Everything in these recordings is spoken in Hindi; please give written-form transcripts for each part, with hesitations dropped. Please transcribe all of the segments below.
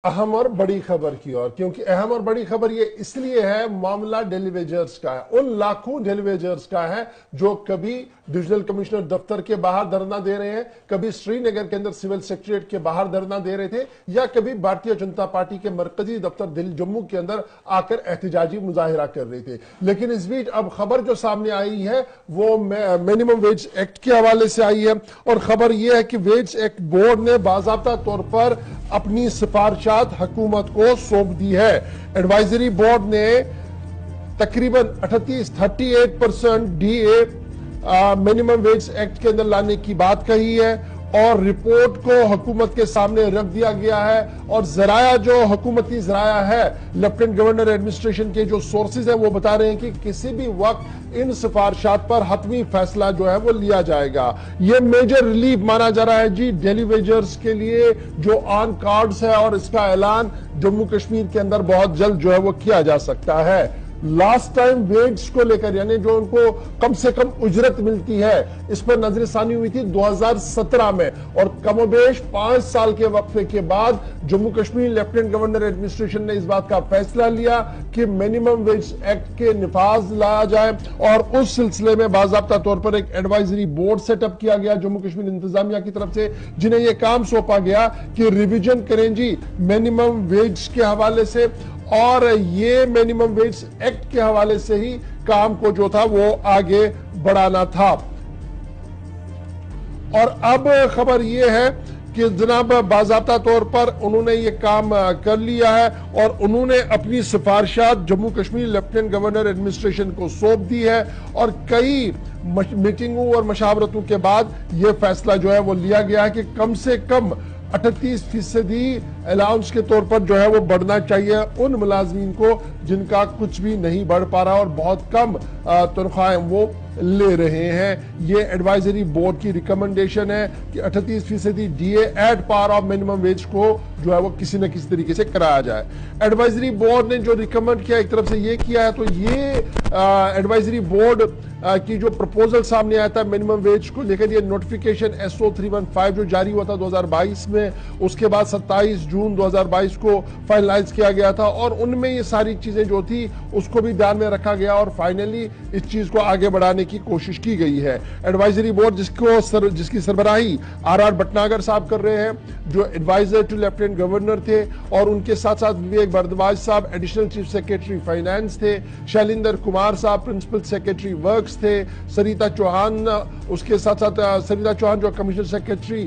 अहम और बड़ी खबर की ओर, क्योंकि अहम और बड़ी खबर ये इसलिए है, मामला डेली वेजर्स का है। उन लाखों डेली वेजर्स का है जो कभी डिविजनल कमिश्नर दफ्तर के बाहर धरना दे रहे हैं, कभी श्रीनगर के अंदर सिविल सेक्रेटरीट के बाहर धरना दे रहे थे, या कभी भारतीय जनता पार्टी के मरकजी दफ्तर दिल्ली जम्मू के अंदर आकर एहतजाजी मुजाहिरा कर रहे थे। लेकिन इस बीच अब खबर जो सामने आई है वो मिनिमम वेज एक्ट के हवाले से आई है, और खबर यह है कि वेज एक्ट बोर्ड ने बाकायदा तौर पर अपनी सिफारिशात हुकूमत को सौंप दी है। एडवाइजरी बोर्ड ने तकरीबन 38% डीए मिनिमम वेज एक्ट के अंदर लाने की बात कही है, और रिपोर्ट को हुकूमत के सामने रख दिया गया है। और जराया जो हुकूमती जराया है, लेफ्टिनेंट गवर्नर एडमिनिस्ट्रेशन के जो सोर्सेज हैं वो बता रहे हैं कि किसी भी वक्त इन सिफारिशात पर हतमी फैसला जो है वो लिया जाएगा। ये मेजर रिलीफ माना जा रहा है जी डेली वेजर्स के लिए जो ऑन कार्ड्स है, और इसका ऐलान जम्मू कश्मीर के अंदर बहुत जल्द जो है वो किया जा सकता है। लास्ट टाइम वेज को लेकर, यानी जो उनको कम से कम उजरत मिलती है, इस पर नजरसानी हुई थी 2017 में, और कमोबेश 5 साल के वक्फे के बाद Jammu Kashmir lieutenant governor administration ने इस बात का फैसला लिया कि मिनिमम वेज एक्ट के निफाज लाया जाए, और उस सिलसिले में बाकायदा तौर पर एक एडवाइजरी बोर्ड सेटअप किया गया जम्मू कश्मीर इंतजामिया की तरफ से, जिन्हें यह काम सौंपा गया कि रिवीजन करें जी मिनिमम वेज के हवाले से, और ये मिनिमम वेज एक्ट के हवाले से ही काम को जो था वो आगे बढ़ाना था। और अब खबर ये है कि जनाब बाकायदा तौर पर उन्होंने ये काम कर लिया है, और उन्होंने अपनी सिफारिशात Jammu Kashmir lieutenant governor administration को सौंप दी है, और कई मीटिंगों और मशावरतों के बाद यह फैसला जो है वो लिया गया है कि कम से कम 38% अलाउंस के तौर पर जो है वो बढ़ना चाहिए उन मुलाजमीन को जिनका कुछ भी नहीं बढ़ पा रहा और बहुत कम तनख्वाहें वो ले रहे हैं। ये एडवाइजरी बोर्ड की रिकमेंडेशन है कि 38% DA at par of minimum wage को जो है वो किसी न किसी तरीके से कराया जाए। एडवाइजरी बोर्ड ने जो रिकमेंड किया एक तरफ से ये किया है, तो ये एडवाइजरी बोर्ड की जो प्रपोजल सामने आया था मिनिमम वेज को लेकर, ये नोटिफिकेशन SO 315 जो जारी हुआ था 2022 में, उसके बाद 27 जून 2022 को फाइनलाइज किया गया था, और उनमें ये सारी चीजें जो थी उसको भी ध्यान में रखा गया, और फाइनली इस चीज को आगे बढ़ाने की कोशिश की गई है। एडवाइजरी बोर्ड जिसकी सरबराही RR भटनागर साहब कर रहे हैं, जो एडवाइजर टू लेफ्टिनेंट गवर्नर थे, और उनके साथ साथ विवेक भारद्वाज साहब एडिशनल चीफ सेक्रेटरी फाइनेंस थे, शैलेंद्र कुमार साहब प्रिंसिपल सेक्रेटरी वर्क्स थे, सरिता चौहान, उसके साथ साथ सरिता चौहान जो कमिश्नर सेक्रेटरी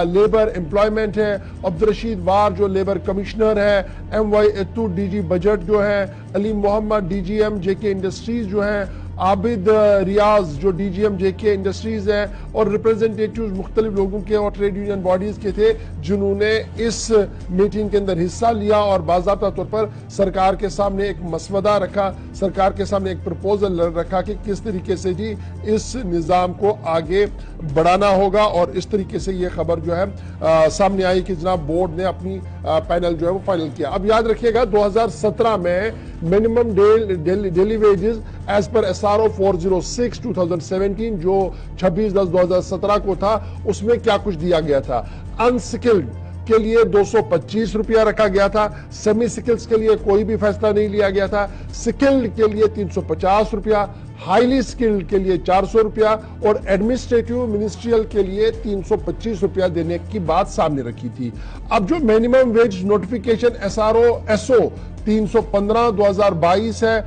लेबर एम्प्लॉयमेंट है, अब्दुल रशीद वार जो लेबर कमिश्नर है, MY एत्तू DG बजट जो है, Ali Mohammad DGM JK industries जो है, आबिद रियाज जो DGM JK इंडस्ट्रीज है, और रिप्रेजेंटेटिव्स मुख्तलिफ लोगों के और ट्रेड यूनियन बॉडीज के थे जिन्होंने इस मीटिंग के अंदर हिस्सा लिया, और बाकायदा तौर पर सरकार के सामने एक मसवदा रखा, सरकार के सामने एक प्रपोजल रखा कि किस तरीके से जी इस निज़ाम को आगे बढ़ाना होगा। और इस तरीके से ये खबर जो है सामने आई कि जनाब बोर्ड ने अपनी पैनल जो है वो फाइनल किया। अब याद रखिएगा 2017 में minimum daily wages as per SRO 406 2017 जो 26/10/2017 को था, उसमें क्या कुछ दिया गया था। अनस्किल्ड के लिए 225 रुपया रखा गया था, सेमी स्किल्स के लिए कोई भी फैसला नहीं लिया गया था, स्किल्ड के लिए 350 रुपया, हाईली स्किल्ड के लिए 400 रुपया, और एडमिनिस्ट्रेटिव मिनिस्ट्रियल के लिए 325 रुपया देने की बात सामने रखी थी। अब जो मिनिमम वेज नोटिफिकेशन SO 315 2022 है,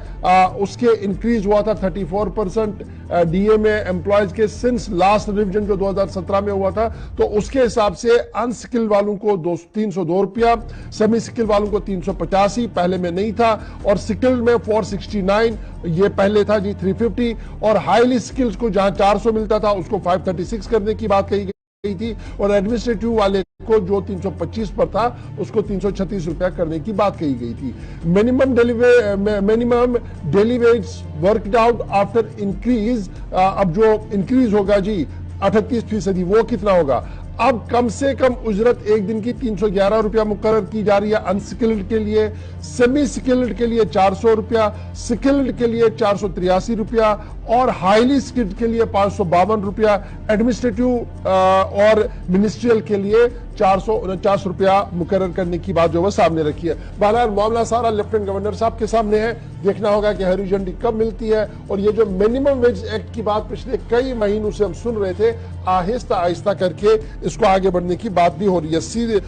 उसके इंक्रीज हुआ था 34% डीए में एम्प्लॉयज के सिंस लास्ट रिविजन जो 2017 में हुआ था, तो उसके हिसाब से अनस्किल्ड वालों को 302 रुपया, सेमी स्किल वालों को 385, पहले में नहीं था, और स्किल्ड में 469, ये पहले था जी 350, और हाईली स्किल्स को जहां 400 मिलता था उसको 536 करने की बात कही गई थी, और एडमिनिस्ट्रेटिव वाले को जो 325 पर था उसको 336 रुपया करने की बात कही गई थी। Minimum daily veg worked out after increase, अब जो इंक्रीज होगा जी 38%, वो कितना होगा? अब कम से कम उजरत एक दिन की 311 रुपया मुकर्रर की जा रही है अनस्किल्ड के लिए, सेमी स्किल्ड के लिए 400 रुपया, स्किल्ड के लिए 483 रुपया, और हाईली स्किल्ड के लिए 552 रुपया, एडमिनिस्ट्रेटिव और मिनिस्ट्रियल के लिए 449 रुपया मुकर्रर करने की बात जो है सामने रखी है। बहरहाल मामला सारा लेफ्टिनेंट गवर्नर साहब के सामने है, देखना होगा कि हरी झंडी कब मिलती है। और ये जो मिनिमम वेज एक्ट की बात पिछले कई महीनों से हम सुन रहे थे, आहिस्ता आहिस्ता करके इसको आगे बढ़ने की बात भी हो रही है। सीधे